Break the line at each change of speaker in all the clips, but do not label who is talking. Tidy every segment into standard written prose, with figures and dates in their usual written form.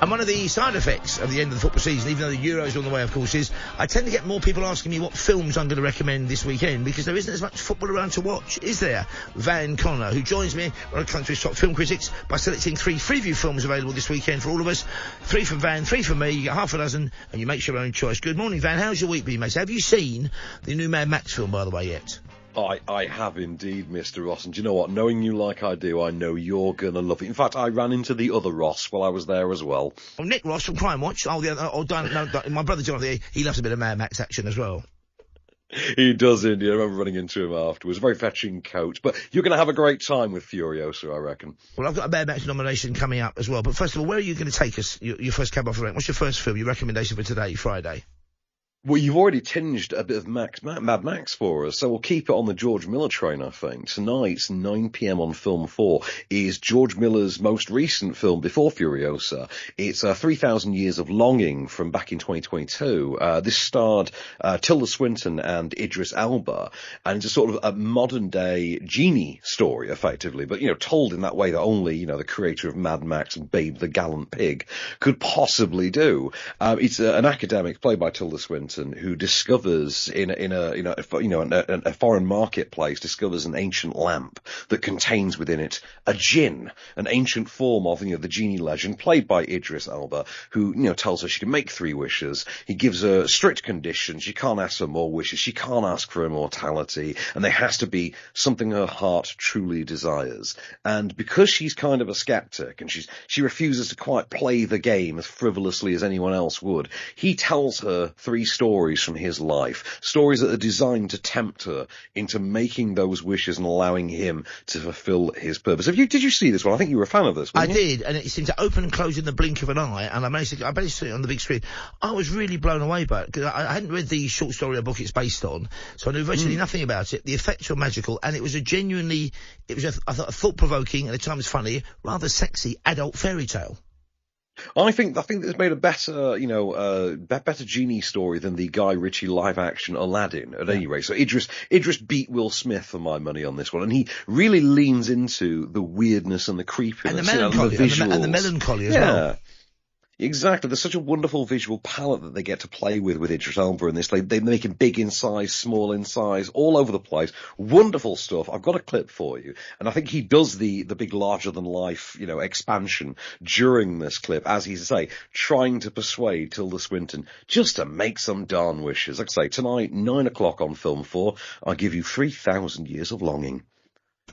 And one of the side effects of the end of the football season, even though the Euros are on the way, of course, is I tend to get more people asking me what films I'm going to recommend this weekend, because there isn't as much football around to watch, is there? Van Connor, who joins me, one of the country's top film critics, by selecting 3 Freeview films available this weekend for all of us. 3 from Van, 3 from me. You get half a dozen, and you make your own choice. Good morning, Van. How's your week been, mate? Have you seen the new Mad Max film, by the way, yet?
I have indeed, Mr. Ross, and do you know what? Knowing you like I do, I know you're going to love it. In fact, I ran into the other Ross while I was there as well.
Oh, Nick Ross from Crime Watch. My brother Jonathan, he loves a bit of Mad Max action as well.
He does, indeed. I remember running into him afterwards. Very fetching coach. But you're going to have a great time with Furiosa, I reckon.
Well, I've got a Mad Max nomination coming up as well. But first of all, where are you going to take us, your first cab off the rank? What's your first film, your recommendation for today, Friday?
Well, you've already tinged a bit of Mad Max for us, so we'll keep it on the George Miller train, I think. Tonight, 9 p.m. on Film 4, is George Miller's most recent film before Furiosa. It's 3,000 Years of Longing from back in 2022. This starred Tilda Swinton and Idris Elba, and it's a sort of a modern-day genie story, effectively, but, told in that way that only, the creator of Mad Max and Babe the Gallant Pig could possibly do. It's an academic played by Tilda Swinton, who discovers in a foreign marketplace, discovers an ancient lamp that contains within it a djinn, an ancient form of the genie legend, played by Idris Elba, who tells her she can make 3 wishes. He gives her strict conditions. She can't ask for more wishes. She can't ask for immortality, and there has to be something her heart truly desires. And because she's kind of a skeptic and she refuses to quite play the game as frivolously as anyone else would, he tells her 3 stories from his life, stories that are designed to tempt her into making those wishes and allowing him to fulfill his purpose. Did you see this one? I think you were a fan of this, weren't you?
I did, and it seemed to open and close in the blink of an eye, and I managed to see it on the big screen. I was really blown away by it, because I hadn't read the short story or book it's based on, so I knew virtually nothing about it. The effects were magical, and it was I thought, a thought-provoking, and at times funny, rather sexy adult fairy tale.
I think it's made a better, better genie story than the Guy Ritchie live-action Aladdin, at any rate. So Idris beat Will Smith for my money on this one, and he really leans into the weirdness and the creepiness,
and the melancholy,
and the visuals.
And the melancholy as well.
Exactly. There's such a wonderful visual palette that they get to play with Idris Elba in this. They make him big in size, small in size, all over the place. Wonderful stuff. I've got a clip for you. And I think he does the big larger-than-life, expansion during this clip, as he's, trying to persuade Tilda Swinton just to make some darn wishes. Like I say, tonight, 9 o'clock on Film 4, I give you 3,000 Years of Longing.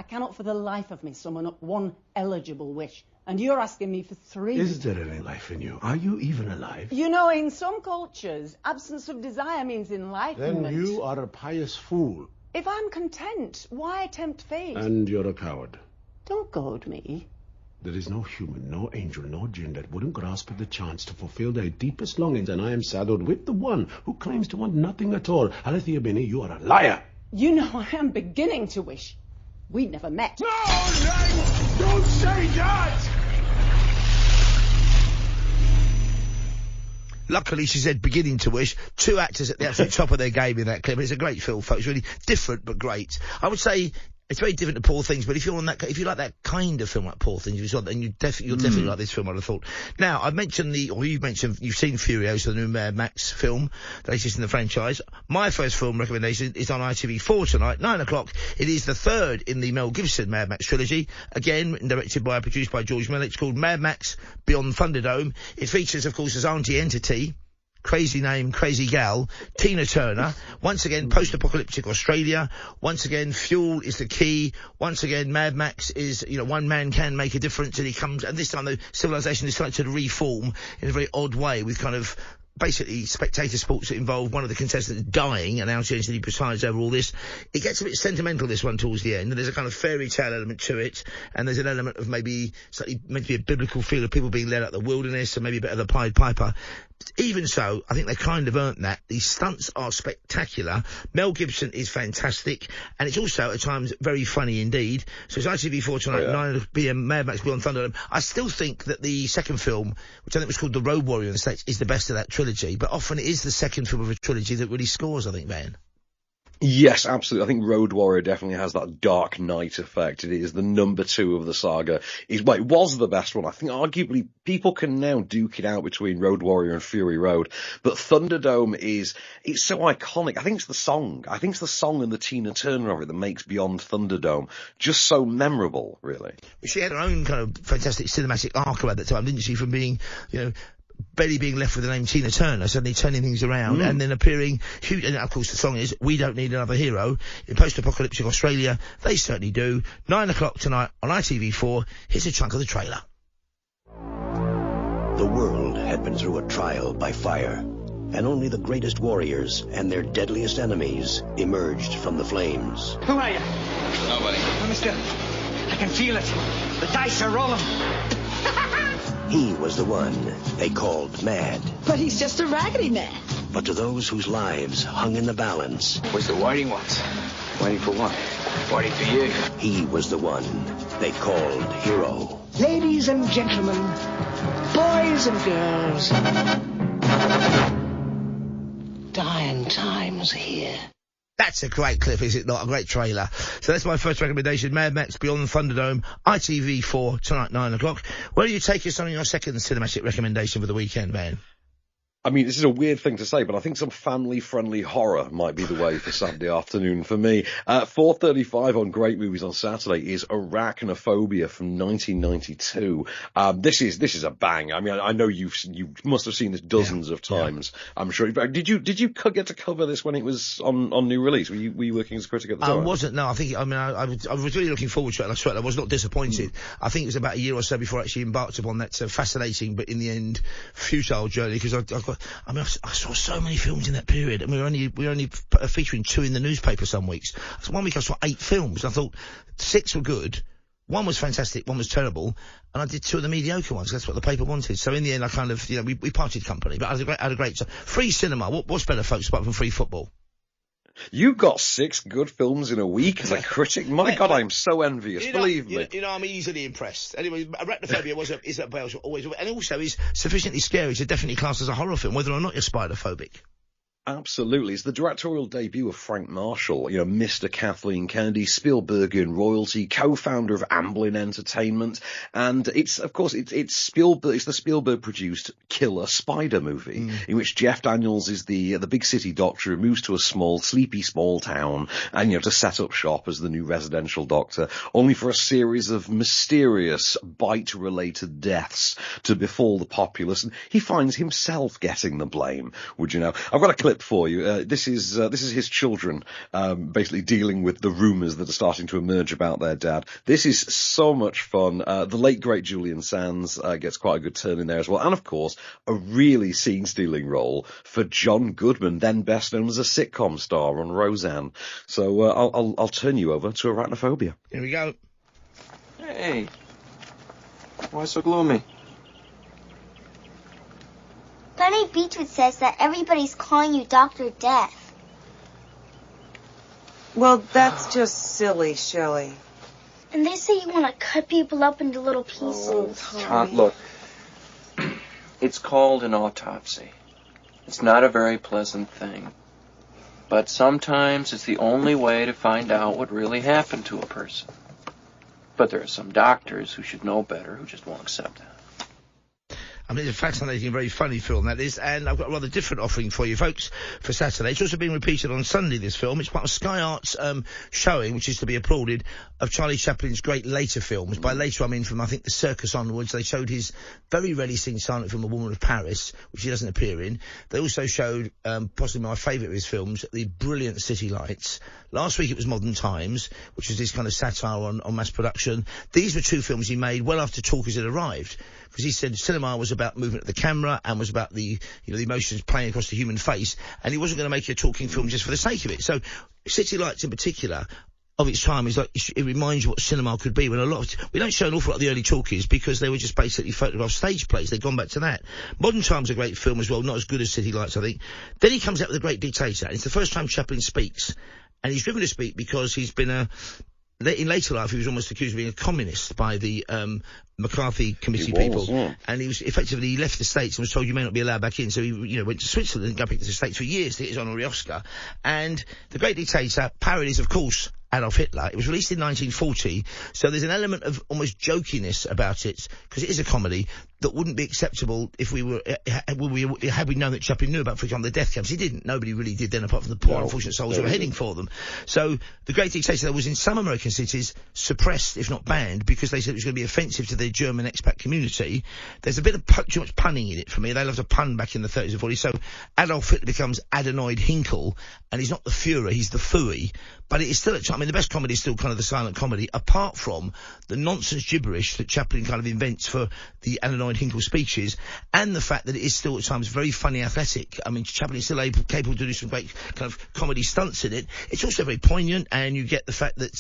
I cannot for the life of me summon up one eligible wish. And you're asking me for 3.
Is there any life in you? Are you even alive?
In some cultures, absence of desire means enlightenment.
Then you are a pious fool.
If I'm content, why tempt fate?
And you're a coward.
Don't goad me.
There is no human, no angel, no jinn that wouldn't grasp at the chance to fulfill their deepest longings, and I am saddled with the one who claims to want nothing at all. Alethea Binney, you are a liar.
I am beginning to wish we'd never met.
No, don't say that!
Luckily, she said beginning to wish. 2 actors at the absolute top of their game in that clip. It's a great film, folks. Really different, but great. I would say it's very different to Poor Things, but if you like that kind of film like Poor Things, then you'll definitely like this film, I'd have thought. Now, you've seen Furiosa, the new Mad Max film, the latest in the franchise. My first film recommendation is on ITV4 tonight, 9 o'clock. It is the 3rd in the Mel Gibson Mad Max trilogy, again, produced by George Miller. It's called Mad Max Beyond Thunderdome. It features, of course, as Auntie Entity, crazy name, crazy gal, Tina Turner. Once again, post-apocalyptic Australia. Once again, fuel is the key. Once again, Mad Max is, one man can make a difference, and and this time the civilization is starting to reform in a very odd way, with kind of basically spectator sports that involve one of the contestants dying, and Auntie presides over all this. It gets a bit sentimental, this one, towards the end, and there's a kind of fairy tale element to it, and there's an element of maybe slightly meant to be a biblical feel of people being led out of the wilderness, and maybe a bit of the Pied Piper. Even so, I think they kind of earned that. The stunts are spectacular. Mel Gibson is fantastic, and it's also at times very funny indeed. So it's ITV4 tonight, 9 p.m, Mad Max Beyond Thunderdome. I still think that the second film, which I think was called The Road Warrior in the States, is the best of that trilogy, but often it is the second film of a trilogy that really scores, I think, man.
Yes, absolutely. I think Road Warrior definitely has that Dark Knight effect. It is the number 2 of the saga. It was the best one. I think arguably people can now duke it out between Road Warrior and Fury Road. But Thunderdome it's so iconic. I think it's the song. I think it's the song and the Tina Turner of it that makes Beyond Thunderdome just so memorable, really.
She had her own kind of fantastic cinematic arc at that time, didn't she? From being, barely being left with the name Tina Turner, suddenly turning things around and then appearing huge. And of course the song is We Don't Need Another Hero. In post-apocalyptic Australia, they certainly do. 9 o'clock tonight on ITV4. Here's a chunk of the trailer.
The world had been through a trial by fire, and only the greatest warriors and their deadliest enemies emerged from the flames.
Who are you?
Nobody.
Oh, mister, I can feel it. The dice are rolling.
He was the one they called mad.
But he's just a raggedy man.
But to those whose lives hung in the balance,
Where's the waiting ones? Waiting for what? Waiting for you.
he was the one they called hero.
Ladies and gentlemen, boys and girls, dying times here.
That's a great clip, is it not? A great trailer. So that's my first recommendation, Mad Max Beyond Thunderdome, ITV4, tonight, 9 o'clock. Where do you take us on your second cinematic recommendation for the weekend, man?
I mean, this is a weird thing to say, but I think some family-friendly horror might be the way for Saturday afternoon for me. 4:35 on Great Movies on Saturday is Arachnophobia from 1992. This is a bang. I mean, I know you must have seen this dozens of times. Yeah. I'm sure. Did you get to cover this when it was on new release? Were you working as a critic at the time?
I wasn't. No, I was really looking forward to it. And I swear I was not disappointed. I think it was about a year or so before I actually embarked upon that fascinating, but in the end futile journey, because I saw so many films in that period, and we were only featuring 2 in the newspaper some weeks. So one week I saw 8 films, and I thought 6 were good, 1 was fantastic, 1 was terrible, and I did 2 of the mediocre ones. That's what the paper wanted. So in the end, I kind of, we parted company, but I had a great time. Free cinema. What's better, folks, apart from free football?
You got 6 good films in a week as a critic. My God, I'm so envious. Believe me.
I'm easily impressed. Anyway, Arachnophobia is at Wales always, and also is sufficiently scary to definitely class as a horror film, whether or not you're spider-phobic.
Absolutely. It's the directorial debut of Frank Marshall, Mr. Kathleen Kennedy, Spielbergian royalty, co-founder of Amblin Entertainment. And it's Spielberg, it's the Spielberg produced killer spider movie in which Jeff Daniels is the big city doctor who moves to a sleepy small town and, to set up shop as the new residential doctor, only for a series of mysterious bite-related deaths to befall the populace. And he finds himself getting the blame, would you know? I've got a clip for you. This is his children basically dealing with the rumours that are starting to emerge about their dad. This is so much fun. The late great Julian Sands gets quite a good turn in there as well, and of course a really scene-stealing role for John Goodman, then best known as a sitcom star on Roseanne. So I'll turn you over to Arachnophobia.
Here we go.
Hey, why so gloomy?
Benny Beachwood says that everybody's calling you Dr. Death.
Well, that's just silly, Shelley.
And they say you want to cut people up into little pieces.
Look, it's called an autopsy. It's not a very pleasant thing. But sometimes it's the only way to find out what really happened to a person. But there are some doctors who should know better who just won't accept that.
I mean, it's a fascinating, very funny film, that is, and I've got a rather different offering for you, folks, for Saturday. It's also being repeated on Sunday, this film. It's part of Sky Arts showing, which is to be applauded, of Charlie Chaplin's great later films. By later, I mean from, I think, The Circus onwards. They showed his very rarely seen silent film, A Woman of Paris, which he doesn't appear in. They also showed, possibly my favourite of his films, the brilliant City Lights. Last week it was Modern Times, which was this kind of satire on mass production. These were 2 films he made well after Talkers had arrived, because he said cinema was about movement of the camera and was about the emotions playing across the human face, and he wasn't going to make a talking film just for the sake of it. So City Lights in particular, of its time, is like, it reminds you what cinema could be, when we don't show an awful lot of the early talkies because they were just basically photographed stage plays. They've gone back to that. Modern Times is a great film as well, not as good as City Lights, I think. Then he comes out with The Great Dictator, and it's the first time Chaplin speaks, and he's driven to speak because he's been in later life, he was almost accused of being a communist by the McCarthy committee and he was effectively, he left the States and was told you may not be allowed back in, so he went to Switzerland and got back to the States for years to get his honorary Oscar. And The Great Dictator parodies, of course, Adolf Hitler. It was released in 1940, so there's an element of almost jokiness about it, because it is a comedy that wouldn't be acceptable if had we known that Chaplin knew about, for example, the death camps. He didn't. Nobody really did then, apart from the poor unfortunate souls who were heading for them. So The Great Dictator was in some American cities suppressed, if not banned, because they said it was going to be offensive to their German expat community. There's a bit of too much punning in it for me. They loved to pun back in the 30s and 40s. So Adolf Hitler becomes Adenoid Hinkle, and he's not the Führer, he's the Phooey. But it is still, I mean, the best comedy is still kind of the silent comedy, apart from the nonsense gibberish that Chaplin kind of invents for the Adenoid Hinkle speeches, and the fact that it is still at times very funny, athletic. I mean, Chaplin is still capable to do some great kind of comedy stunts in it. It's also very poignant, and you get the fact that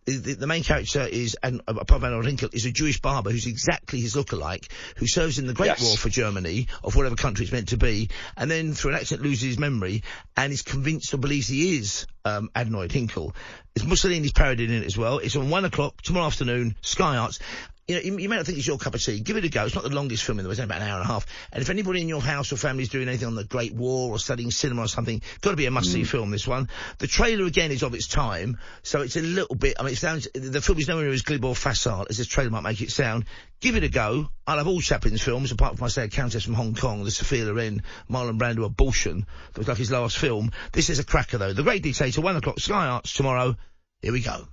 the main character is, apart from Adenoid Hinkle, is a Jewish barber who's exactly his lookalike, who serves in the Great War for Germany, of whatever country it's meant to be, and then through an accident loses his memory, and is convinced or believes he is Adenoid Hinkle. It's Mussolini's parodied in it as well. It's on 1 o'clock tomorrow afternoon, Sky Arts. You know, you may not think it's your cup of tea. Give it a go. It's not the longest film in the world. It's only about an hour and a half. And if anybody in your house or family is doing anything on the Great War or studying cinema or something, got to be a must-see film, this one. The trailer, again, is of its time, so it's a little bit, I mean, the film is nowhere near as glib or facile as this trailer might make it sound. Give it a go. I love all Chaplin's films, apart from, I say, A Countess from Hong Kong, the Sophia Loren, Marlon Brando abortion. That was like his last film. This is a cracker, though. The Great Dictator, 1 o'clock, Sky Arts tomorrow. Here we go.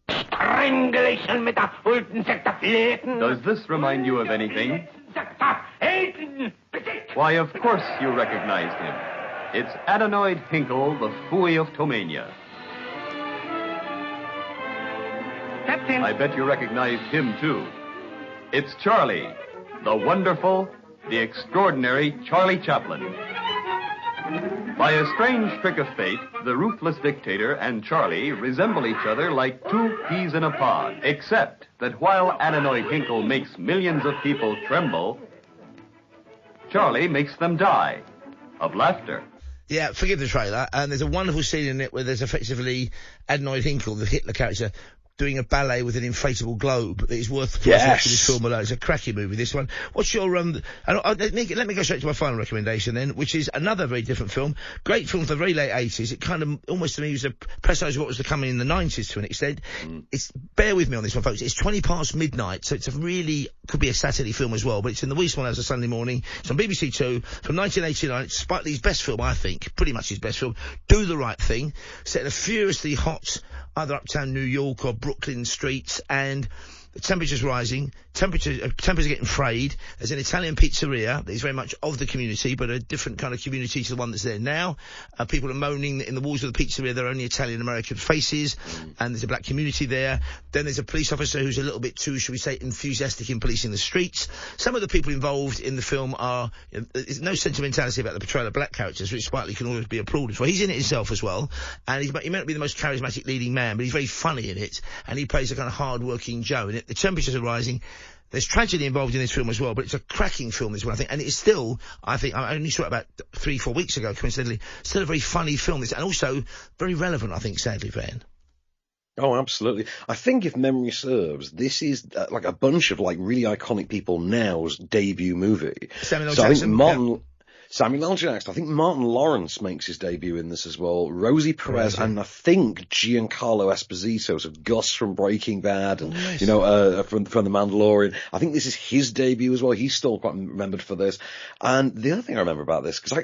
Does this remind you of anything? Why, of course you recognized him. It's Adenoid Hinkle, the Phooey of Tomania. Captain! I bet you recognized him, too. It's Charlie, the wonderful, the extraordinary Charlie Chaplin. By a strange trick of fate, the ruthless dictator and Charlie resemble each other like two peas in a pod, except that while Adenoid Hinkle makes millions of people tremble, Charlie makes them die of laughter.
Yeah, forgive the trailer, and there's a wonderful scene in it where there's effectively Adenoid Hinkle, the Hitler character, doing a ballet with an inflatable globe that is worth watching this film alone. It's a cracking movie, this one. What's your, let me go straight to my final recommendation then, which is another very different film. Great film for the very late 80s. It kind of, almost to me, was a presage of what was to come in the 90s to an extent. Bear with me on this one, folks. It's 20 past midnight, so it's a really, could be a Saturday film as well, but it's in the wee small hours of Sunday morning. It's on BBC Two from 1989. It's Spike Lee's best film, I think. Pretty much his best film. Do the Right Thing. Set in a furiously hot, either uptown New York or Brooklyn streets, and the temperature's rising, tempers are getting frayed. There's an Italian pizzeria that is very much of the community, but a different kind of community to the one that's there now. People are moaning that in the walls of the pizzeria there are only Italian-American faces, and there's a black community there. Then there's a police officer who's a little bit too, shall we say, enthusiastic in policing the streets. Some of the people involved in the film are, there's no sentimentality about the portrayal of black characters, which Spike Lee can always be applauded for. He's in it himself as well, and he may not be the most charismatic leading man, but he's very funny in it, and he plays a kind of hard-working Joe in it. The temperatures are rising. There's tragedy involved in this film as well, but it's a cracking film, this one, I think. And it's still, I think, I only saw it about 3-4 weeks ago, coincidentally, still a very funny film. And also very relevant, I think, sadly, Van.
Oh, absolutely. I think if memory serves, this is like a bunch of like really iconic people now's debut movie.
Samuel L. Jackson.
Samuel L. Jackson. I think Martin Lawrence makes his debut in this as well. Rosie Perez, and I think Giancarlo Esposito, so Gus from Breaking Bad, and from The Mandalorian. I think this is his debut as well. He's still quite remembered for this. And the other thing I remember about this, because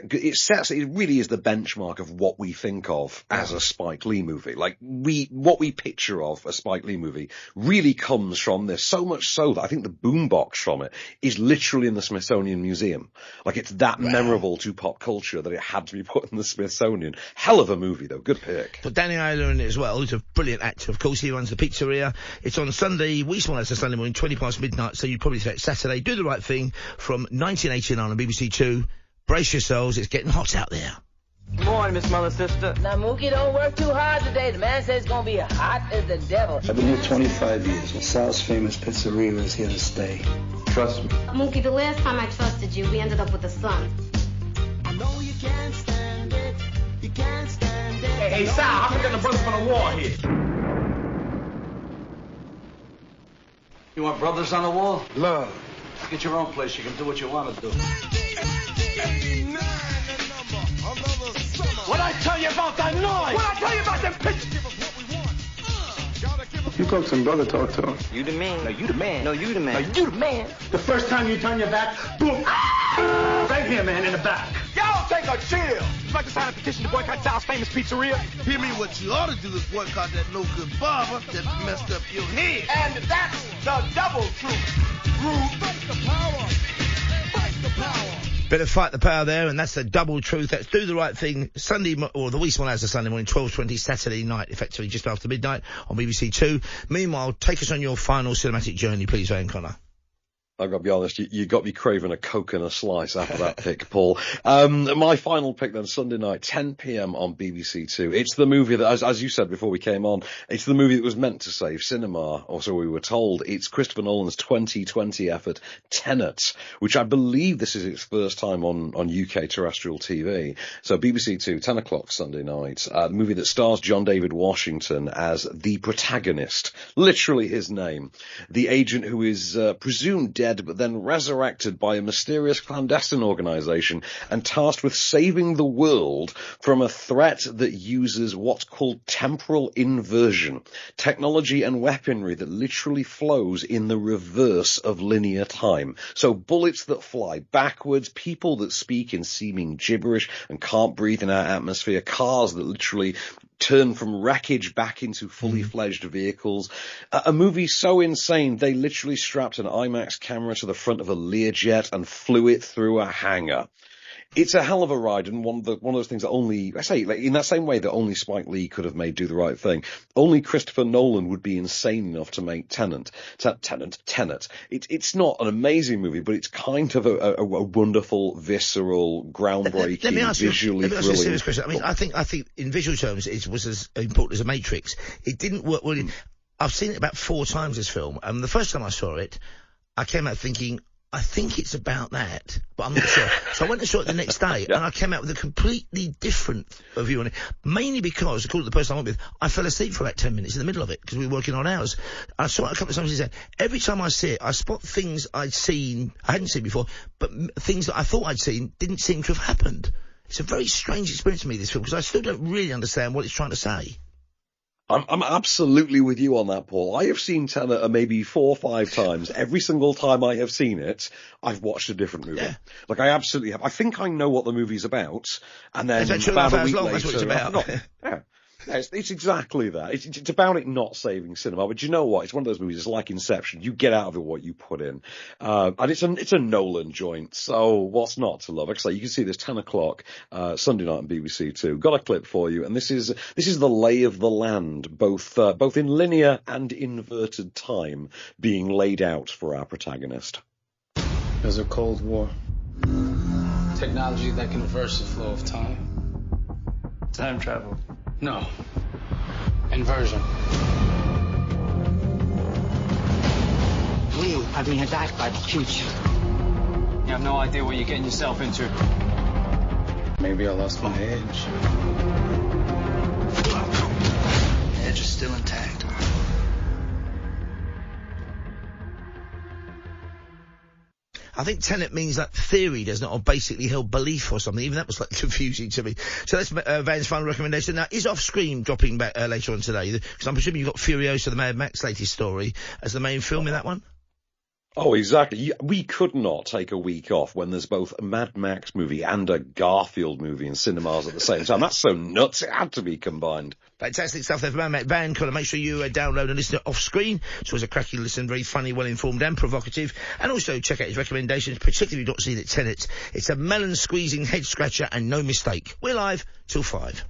it really is the benchmark of what we think of as a Spike Lee movie. Like what we picture of a Spike Lee movie really comes from this. So much so that I think the boombox from it is literally in the Smithsonian Museum. Like it's that memorable to pop culture that it had to be put in the Smithsonian. Hell of a movie, though. Good pick.
But Danny Aiello in it as well. He's a brilliant actor. Of course, he runs the pizzeria. It's on Sunday, wee small hours of Sunday morning, 20 past midnight, so you'd probably say it's Saturday. Do the Right Thing from 1989 on BBC Two. Brace yourselves, it's getting hot out there.
Good morning, Miss Mother Sister.
Now, Mookie, don't work too hard today. The man says it's going to be hot as the devil.
I've been here 25 years. The South's famous pizzeria is here to stay. Trust me.
Mookie, the last time I trusted you, we ended up with a son.
No, you can't stand it. You can't stand it.
Hey, Sal, I'm getting a brother from the war here. You want brothers on the wall?
Love.
Get your own place. You can do what you want to do.
What I tell you about that noise? What I tell you about them pictures?
You talk some brother talk to him.
You the man. No, you the man. No, you the man.
No, you the man.
The first time you turn your back, boom. Right here, man, in the back.
Y'all take a chill. Would you like to sign a petition to boycott Sal's famous pizzeria?
Hear me, what you ought to do is boycott that no-good barber that messed up your head.
And that's the double truth. Fight the power. Fight the power.
Bit of Fight the Power there, and that's the double truth. That's Do the Right Thing, Sunday, or the Week as a Sunday morning, 12:20, Saturday night, effectively just after midnight on BBC Two. Meanwhile, take us on your final cinematic journey, please, Van Connor.
I've got to be honest, you got me craving a Coke and a slice after that pick, Paul. My final pick then, Sunday night, 10 p.m. on BBC Two. It's the movie that, as you said before we came on, it's the movie that was meant to save cinema, or so we were told. It's Christopher Nolan's 2020 effort, Tenet, which I believe this is its first time on UK terrestrial TV. So BBC Two, 10 o'clock Sunday night, the movie that stars John David Washington as the protagonist, literally his name, the agent who is presumed dead but then resurrected by a mysterious clandestine organisation and tasked with saving the world from a threat that uses what's called temporal inversion, technology and weaponry that literally flows in the reverse of linear time. So bullets that fly backwards, people that speak in seeming gibberish and can't breathe in our atmosphere, cars that literally turn from wreckage back into fully fledged vehicles. A movie so insane they literally strapped an IMAX camera to the front of a Learjet and flew it through a hangar. It's a hell of a ride, and one of those things that only, I say, like, in that same way that only Spike Lee could have made Do the Right Thing, only Christopher Nolan would be insane enough to make Tenet. It's not an amazing movie, but it's kind of a wonderful, visceral, groundbreaking, visually thrilling. Let me ask you a serious question.
I mean, I think in visual terms it was as important as a Matrix. It didn't work well. I've seen it about 4 times, this film, and the first time I saw it, I came out thinking, I think it's about that, but I'm not sure. So I went and saw it the next day, and I came out with a completely different view on it, mainly because, according to the person I went with, I fell asleep for about 10 minutes in the middle of it, because we were working on hours. I saw it a couple of times and said, every time I see it, I spot things I hadn't seen before, but things that I thought I'd seen didn't seem to have happened. It's a very strange experience to me, this film, because I still don't really understand what it's trying to say.
I'm absolutely with you on that, Paul. I have seen Tenet maybe 4 or 5 times. Every single time I have seen it, I've watched a different movie. Yeah. Like, I absolutely have. I think I know what the movie's about, and then about a week later, that's what it's about. Yeah, it's exactly that. It's about it not saving cinema, but you know what? It's one of those movies. It's like Inception. You get out of it what you put in, and it's a Nolan joint. So what's not to love? Like I say, you can see this 10 o'clock Sunday night on BBC Two. Got a clip for you, and this is the lay of the land, both in linear and inverted time, being laid out for our protagonist.
There's a Cold War.
Technology that can reverse the flow of time.
Time travel.
No. Inversion.
We are being attacked by the future.
You have no idea what you're getting yourself into.
Maybe I lost my edge.
The edge is still intact.
I think Tenet means that theory, doesn't it, or basically held belief or something. Even that was slightly confusing to me. So that's Van's final recommendation. Now, is Off-Screen dropping back later on today? Because I'm presuming you've got Furiosa, the Mad Max latest story, as the main film in that one?
Oh, exactly. We could not take a week off when there's both a Mad Max movie and a Garfield movie in cinemas at the same time. That's so nuts. It had to be combined.
Fantastic stuff there from Van Connor. Make sure you download and listen to Off-Screen. So it's a cracking listen, very funny, well-informed and provocative. And also check out his recommendations, particularly if you've not seen it, Tenet. It's a melon-squeezing head-scratcher and no mistake. We're live till 5.